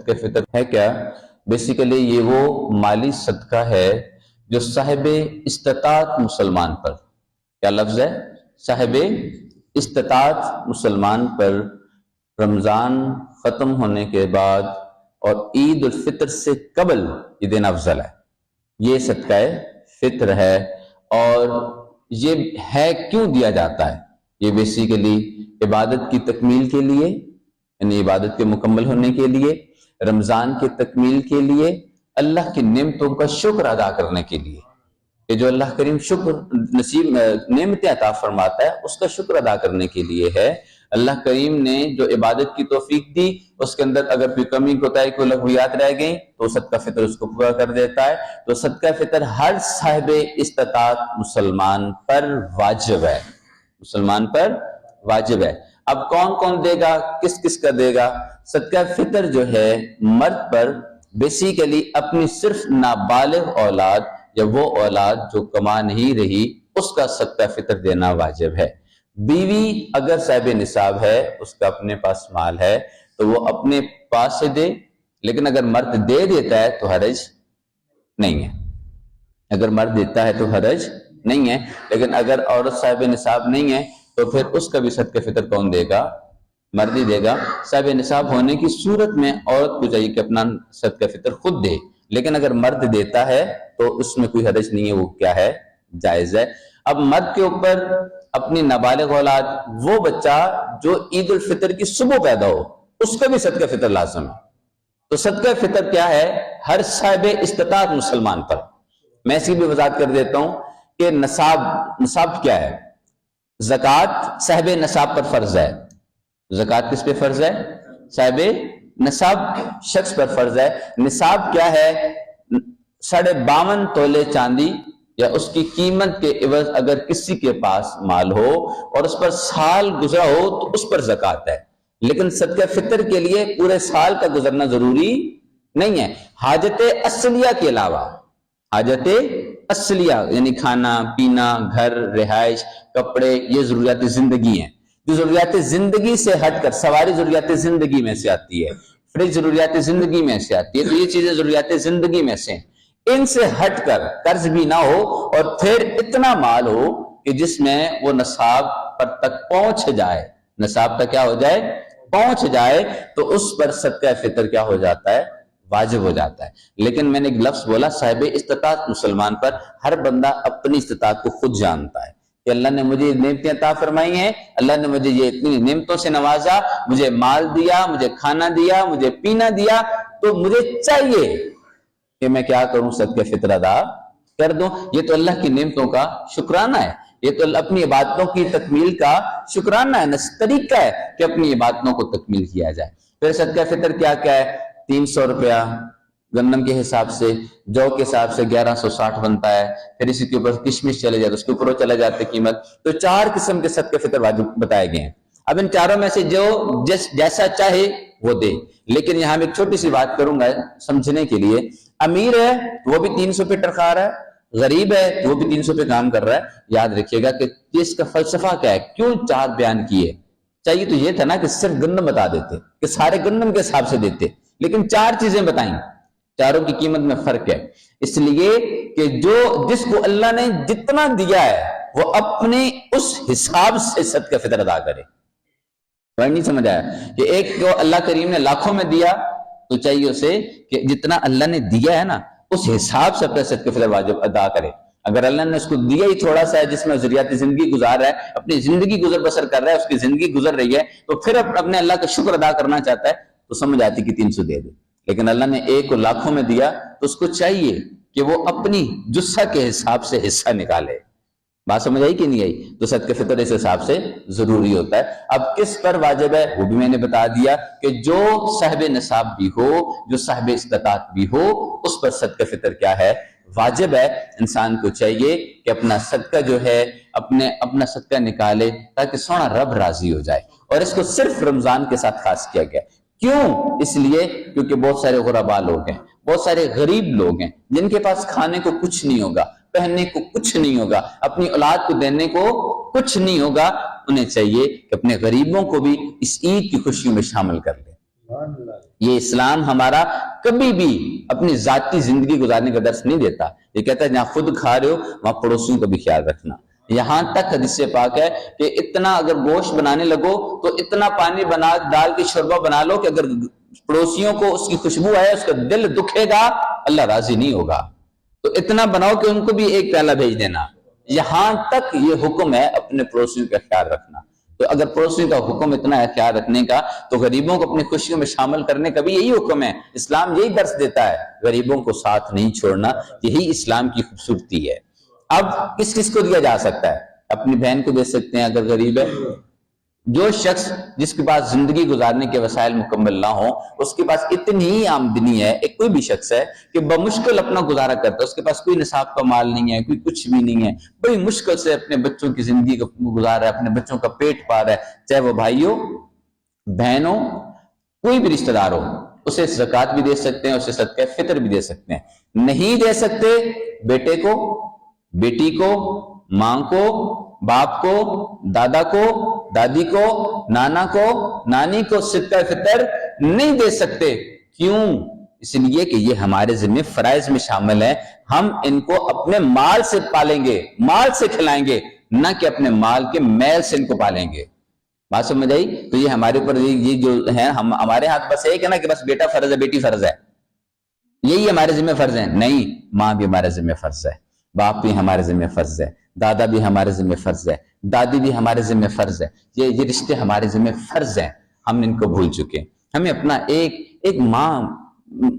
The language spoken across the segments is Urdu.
صدقہ فطر ہے کیا؟ بیسیکلی یہ وہ مالی صدقہ ہے جو صاحب استطاعت مسلمان پر، کیا لفظ ہے؟ صاحب استطاعت مسلمان پر رمضان ختم ہونے کے بعد اور عید الفطر سے قبل یہ دینا افضل ہے۔ یہ صدقہ فطر ہے، اور یہ ہے کیوں دیا جاتا ہے؟ یہ بیسیکلی عبادت کی تکمیل کے لیے، یعنی عبادت کے مکمل ہونے کے لیے، رمضان کی تکمیل کے لیے، اللہ کی نعمتوں کا شکر ادا کرنے کے لیے، کہ جو اللہ کریم شکر نصیب نعمتیں عطا فرماتا ہے اس کا شکر ادا کرنے کے لیے ہے۔ اللہ کریم نے جو عبادت کی توفیق دی، اس کے اندر اگر کوئی کمی کوتاہی کوئی لغویات رہ گئی تو صدقہ فطر اس کو پورا کر دیتا ہے۔ تو صدقہ فطر ہر صاحب استطاعت مسلمان پر واجب ہے، مسلمان پر واجب ہے۔ اب کون کون دے گا، کس کس کا دے گا؟ صدقہ فطر جو ہے مرد پر بیسیکلی اپنی صرف نابالغ اولاد یا وہ اولاد جو کما نہیں رہی اس کا صدقہ فطر دینا واجب ہے۔ بیوی اگر صاحب نصاب ہے، اس کا اپنے پاس مال ہے تو وہ اپنے پاس سے دے، لیکن اگر مرد دے دیتا ہے تو حرج نہیں ہے، اگر مرد دیتا ہے تو حرج نہیں ہے۔ لیکن اگر عورت صاحب نصاب نہیں ہے تو پھر اس کا بھی صدقہ فطر کون دے گا؟ مرد ہی دے گا۔ صاحب نصاب ہونے کی صورت میں عورت کو چاہیے کہ اپنا صدقہ فطر خود دے، لیکن اگر مرد دیتا ہے تو اس میں کوئی حرج نہیں ہے، وہ کیا ہے؟ جائز ہے۔ اب مرد کے اوپر اپنی نابالغ اولاد، وہ بچہ جو عید الفطر کی صبح پیدا ہو، اس کا بھی صدقہ فطر لازم ہے۔ تو صدقہ فطر کیا ہے؟ ہر صاحب استطاعت مسلمان پر۔ میں اس کی بھی وضاحت کر دیتا ہوں کہ نصاب کیا ہے۔ زکوٰۃ صاحب نصاب پر فرض ہے۔ زکوٰۃ کس پہ فرض ہے؟ صاحب نصاب شخص پر فرض ہے۔ نصاب کیا ہے؟ 52.5 تولے چاندی یا اس کی قیمت کے عوض اگر کسی کے پاس مال ہو اور اس پر سال گزرا ہو تو اس پر زکوٰۃ ہے، لیکن صدقہ فطر کے لیے پورے سال کا گزرنا ضروری نہیں ہے۔ حاجت اصلیہ کے علاوہ، حاجت اصلیہ یعنی کھانا پینا، گھر، رہائش، کپڑے، یہ ضروریات زندگی ہیں۔ جو ضروریات زندگی سے ہٹ کر، سواری ضروریات زندگی میں سے آتی ہے، فریج ضروریات زندگی میں سے آتی ہے، تو یہ چیزیں ضروریات زندگی میں سے ہیں۔ ان سے ہٹ کر قرض بھی نہ ہو اور پھر اتنا مال ہو کہ جس میں وہ نصاب پر تک پہنچ جائے، نصاب تک کیا ہو جائے؟ پہنچ جائے، تو اس پر صدقہ فطر کیا ہو جاتا ہے؟ واجب ہو جاتا ہے۔ لیکن میں نے ایک لفظ بولا صاحب استطاعت مسلمان پر، ہر بندہ اپنی استطاعت کو خود جانتا ہے کہ اللہ نے مجھے نعمتیں عطا فرمائی ہیں، اللہ نے مجھے یہ اتنی نعمتوں سے نوازا، مجھے مال دیا، مجھے کھانا دیا، مجھے پینا دیا، تو مجھے چاہیے کہ میں کیا کروں؟ صدقہ فطر ادا کر دوں۔ یہ تو اللہ کی نعمتوں کا شکرانہ ہے، یہ تو اپنی عبادتوں کی تکمیل کا شکرانہ ہے، طریقہ ہے کہ اپنی عبادتوں کو تکمیل کیا جائے۔ پھر صدقہ فطر کیا کیا ہے؟ 300 روپیہ گندم کے حساب سے، جو کے حساب سے 1160 بنتا ہے، پھر اسی کے اوپر کشمش چلے جاتے، اس کے اوپر چلا جاتے قیمت۔ تو 4 قسم کے صدقہ فطر واجب بتائے گئے ہیں۔ اب ان چاروں میں سے جو جیسا چاہے وہ دے، لیکن یہاں میں ایک چھوٹی سی بات کروں گا سمجھنے کے لیے۔ امیر ہے وہ بھی 300 پہ ٹرکا رہا ہے، غریب ہے وہ بھی 300 پہ کام کر رہا ہے۔ یاد رکھیے گا کہ اس کا فلسفہ کیا ہے، کیوں 4 بیان کیے؟ چاہیے تو یہ تھا نا کہ صرف گندم بتا دیتے، کہ سارے گندم کے حساب سے دیتے، لیکن 4 چیزیں بتائیں، چاروں کی قیمت میں فرق ہے۔ اس لیے کہ جس کو اللہ نے جتنا دیا ہے وہ اپنے اس حساب سے صدقہ فطر ادا کرے۔ نہیں سمجھ آیا کہ ایک کو اللہ کریم نے لاکھوں میں دیا تو چاہیے اسے کہ جتنا اللہ نے دیا ہے نا اس حساب سے اپنے صدقہ فطر واجب ادا کرے۔ اگر اللہ نے اس کو دیا ہی تھوڑا سا ہے جس میں ضروریات زندگی گزار رہا ہے، اپنی زندگی گزر بسر کر رہا ہے، اس کی زندگی گزر رہی ہے، تو پھر اپنے اللہ کا شکر ادا کرنا چاہتا ہے تو سمجھ آتی کہ 300 دے دے۔ لیکن اللہ نے ایک کو لاکھوں میں دیا تو اس کو چاہیے کہ وہ اپنی جسہ کے حساب سے حصہ نکالے۔ بات سمجھ آئی کہ نہیں آئی؟ تو صدقہ فطر اس حساب سے ضروری ہوتا ہے۔ اب کس پر واجب ہے وہ بھی میں نے بتا دیا کہ جو صاحب نصاب بھی ہو، جو صاحب استطاعت بھی ہو، اس پر صدقہ فطر کیا ہے؟ واجب ہے۔ انسان کو چاہیے کہ اپنا صدقہ جو ہے اپنا صدقہ نکالے تاکہ سونا رب راضی ہو جائے۔ اور اس کو صرف رمضان کے ساتھ خاص کیا گیا۔ کیوں؟ اس لیے کیونکہ بہت سارے غربا لوگ ہیں، بہت سارے غریب لوگ ہیں جن کے پاس کھانے کو کچھ نہیں ہوگا، پہننے کو کچھ نہیں ہوگا، اپنی اولاد کو دینے کو کچھ نہیں ہوگا۔ انہیں چاہیے کہ اپنے غریبوں کو بھی اس عید کی خوشیوں میں شامل کر لیں۔ یہ اسلام ہمارا کبھی بھی اپنی ذاتی زندگی گزارنے کا درس نہیں دیتا. یہ کہتا ہے جہاں خود کھا رہے ہو وہاں پڑوسیوں کا بھی خیال رکھنا. یہاں تک حدیث پاک ہے کہ اتنا اگر گوشت بنانے لگو تو اتنا پانی بنا ڈال کے شوربہ بنا لو کہ اگر پڑوسیوں کو اس کی خوشبو آئے اس کا دل دکھے گا, اللہ راضی نہیں ہوگا. تو اتنا بناؤ کہ ان کو بھی ایک پیالہ بھیج دینا. یہاں تک یہ حکم ہے اپنے پڑوسیوں کا خیال رکھنا. تو اگر پڑوسیوں کا حکم اتنا ہے خیال رکھنے کا, تو غریبوں کو اپنی خوشیوں میں شامل کرنے کا بھی یہی حکم ہے. اسلام یہی درس دیتا ہے, غریبوں کو ساتھ نہیں چھوڑنا. یہی اسلام کی خوبصورتی ہے. اب کس کس کو دیا جا سکتا ہے؟ اپنی بہن کو دے سکتے ہیں اگر غریب ہے. جو شخص جس کے پاس زندگی گزارنے کے وسائل مکمل نہ ہوں, اس کے پاس اتنی ہی آمدنی ہے, ایک کوئی بھی شخص ہے کہ بمشکل اپنا گزارا کرتا ہے, اس کے پاس کوئی نصاب کا مال نہیں ہے, کوئی کچھ بھی نہیں ہے, بڑی مشکل سے اپنے بچوں کی زندگی کو گزار رہا ہے, اپنے بچوں کا پیٹ پال رہا ہے, چاہے وہ بھائیوں بہنوں کوئی بھی رشتہ دار ہو, اسے زکوٰۃ بھی دے سکتے ہیں, اسے صدقہ فطر بھی دے سکتے ہیں. نہیں دے سکتے, بیٹے کو, بیٹی کو, ماں کو, باپ کو, دادا کو, دادی کو, نانا کو, نانی کو صدقہ فطر نہیں دے سکتے. کیوں؟ اس لیے کہ یہ ہمارے ذمہ فرائض میں شامل ہے. ہم ان کو اپنے مال سے پالیں گے, مال سے کھلائیں گے, نہ کہ اپنے مال کے میل سے ان کو پالیں گے. بات سمجھ آئی؟ تو یہ ہمارے اوپر یہ جو ہے, ہمارے ہاتھ بس ایک ہے نا کہ بس بیٹا فرض ہے, بیٹی فرض ہے, یہی ہمارے ذمہ فرض ہے. نہیں, ماں بھی ہمارے ذمہ فرض ہے, باپ بھی ہمارے ذمہ فرض ہے, دادا بھی ہمارے ذمہ فرض ہے, دادی بھی ہمارے ذمہ فرض ہے. یہ رشتے ہمارے ذمہ فرض ہیں, ہم ان کو بھول چکے. ہمیں اپنا ایک ماں,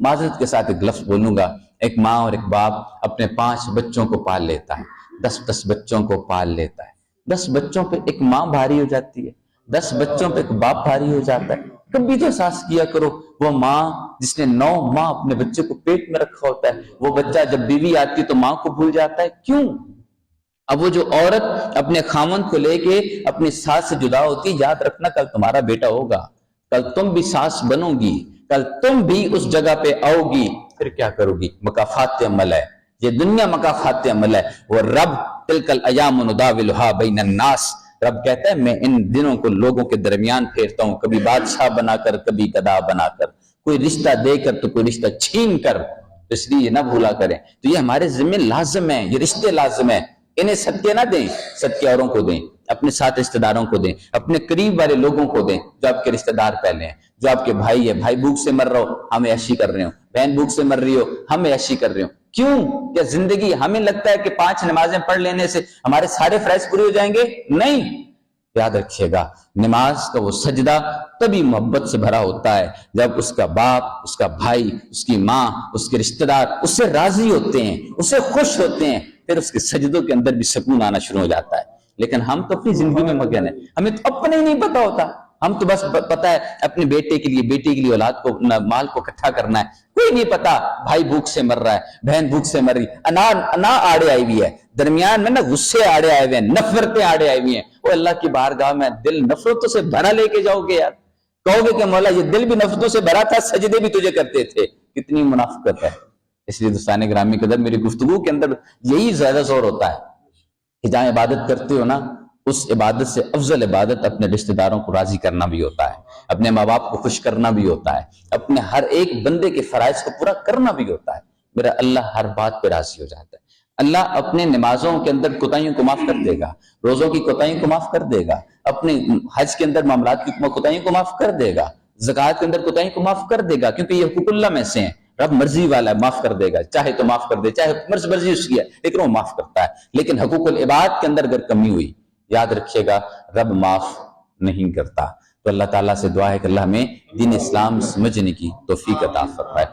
معذرت کے ساتھ ایک لفظ بولوں گا, ایک ماں اور ایک باپ اپنے 5 بچوں کو پال لیتا ہے, 10 بچوں کو پال لیتا ہے. 10 بچوں پہ ایک ماں بھاری ہو جاتی ہے, 10 بچوں پہ ایک باپ بھاری ہو جاتا ہے. کبھی تو احساس کیا کرو, وہ ماں جس نے 9 ماہ اپنے بچے کو پیٹ میں رکھا ہوتا ہے, وہ بچہ جب بیوی آتی ہے تو ماں کو بھول جاتا ہے. کیوں؟ اب وہ جو عورت اپنے خامن کو لے کے اپنی ساس سے جدا ہوتی ہے, یاد رکھنا کل تمہارا بیٹا ہوگا, کل تم بھی ساس بنو گی, کل تم بھی اس جگہ پہ آؤ گی, پھر کیا کرو گی؟ مکافات عمل ہے, یہ دنیا مکافات عمل ہے. وہ رب تلک الایام نداولھا بین الناس, رب کہتا ہے میں ان دنوں کو لوگوں کے درمیان پھیرتا ہوں, کبھی بادشاہ بنا کر, کبھی گدھا بنا کر, کوئی رشتہ دے کر تو کوئی رشتہ چھین کر. اس لیے یہ نہ بھولا کریں. تو یہ ہمارے ذمہ لازم ہیں, یہ رشتے لازم ہیں. انہیں صدقے نہ دیں, صدقے اوروں کو دیں, اپنے ساتھ رشتہ داروں کو دیں, اپنے قریب والے لوگوں کو دیں جو آپ کے رشتہ دار پہلے ہیں, جو آپ کے بھائی ہے, بھائی بھوک سے مر رہا ہو ہم عیاشی کر رہے ہو, بہن بھوک سے مر رہی ہو ہم عیاشی کر رہے ہو. کیوں؟ کیا زندگی ہمیں لگتا ہے کہ 5 نمازیں پڑھ لینے سے ہمارے سارے فرائض پورے ہو جائیں گے؟ نہیں. یاد رکھیے گا, نماز کا وہ سجدہ تبھی محبت سے بھرا ہوتا ہے جب اس کا باپ, اس کا بھائی, اس کی ماں, اس کے رشتہ دار اس سے راضی ہوتے ہیں, اس سے خوش ہوتے ہیں, پھر اس کے سجدوں کے اندر بھی سکون آنا شروع ہو جاتا ہے. لیکن ہم تو اپنی زندگی میں مگن ہیں, ہمیں تو اپنے ہی نہیں پتا ہوتا. ہم تو بس پتا ہے اپنے بیٹے کے لیے, بیٹی کے لیے اولاد کو, مال کو اکٹھا کرنا ہے, کوئی نہیں پتا بھائی بھوک سے مر رہا ہے, بہن بھوک سے مر رہی, انا آڑے آئی ہوئی ہے, درمیان میں نا غصے آڑے آئے ہوئے ہیں, نفرتیں آڑے آئی ہوئی ہیں. وہ اللہ کی بارگاہ میں دل نفرتوں سے بھرا لے کے جاؤ گے یار, کہو گے کہ مولا یہ دل بھی نفرتوں سے بھرا تھا, سجدے بھی تجھے کرتے تھے, کتنی منافقت ہے. اس لیے دوستان گرامی قدر, میری گفتگو کے اندر یہی زیادہ زور ہوتا ہے کہ جہاں عبادت کرتے ہو نا, اس عبادت سے افضل عبادت اپنے رشتہ داروں کو راضی کرنا بھی ہوتا ہے, اپنے ماں باپ کو خوش کرنا بھی ہوتا ہے, اپنے ہر ایک بندے کے فرائض کو پورا کرنا بھی ہوتا ہے. میرا اللہ ہر بات پہ راضی ہو جاتا ہے. اللہ اپنے نمازوں کے اندر کوتاہیوں کو معاف کر دے گا, روزوں کی کوتاہیوں کو معاف کر دے گا, اپنے حج کے اندر معاملات کی کوتاہیوں کو معاف کر دے گا, زکوٰۃ کے اندر کوتاہیوں کو معاف کر دے گا, کیونکہ یہ حقوق اللہ میں سے ہیں. رب مرضی والا ہے, معاف کر دے گا, چاہے تو معاف کر دے, چاہے مرضی اس کی ہے, لیکن وہ معاف کرتا ہے. لیکن حقوق العباد کے اندر اگر کمی ہوئی, یاد رکھیے گا رب معاف نہیں کرتا. تو اللہ تعالیٰ سے دعا ہے کہ اللہ ہمیں دین اسلام سمجھنے کی توفیق عطا فرمائے.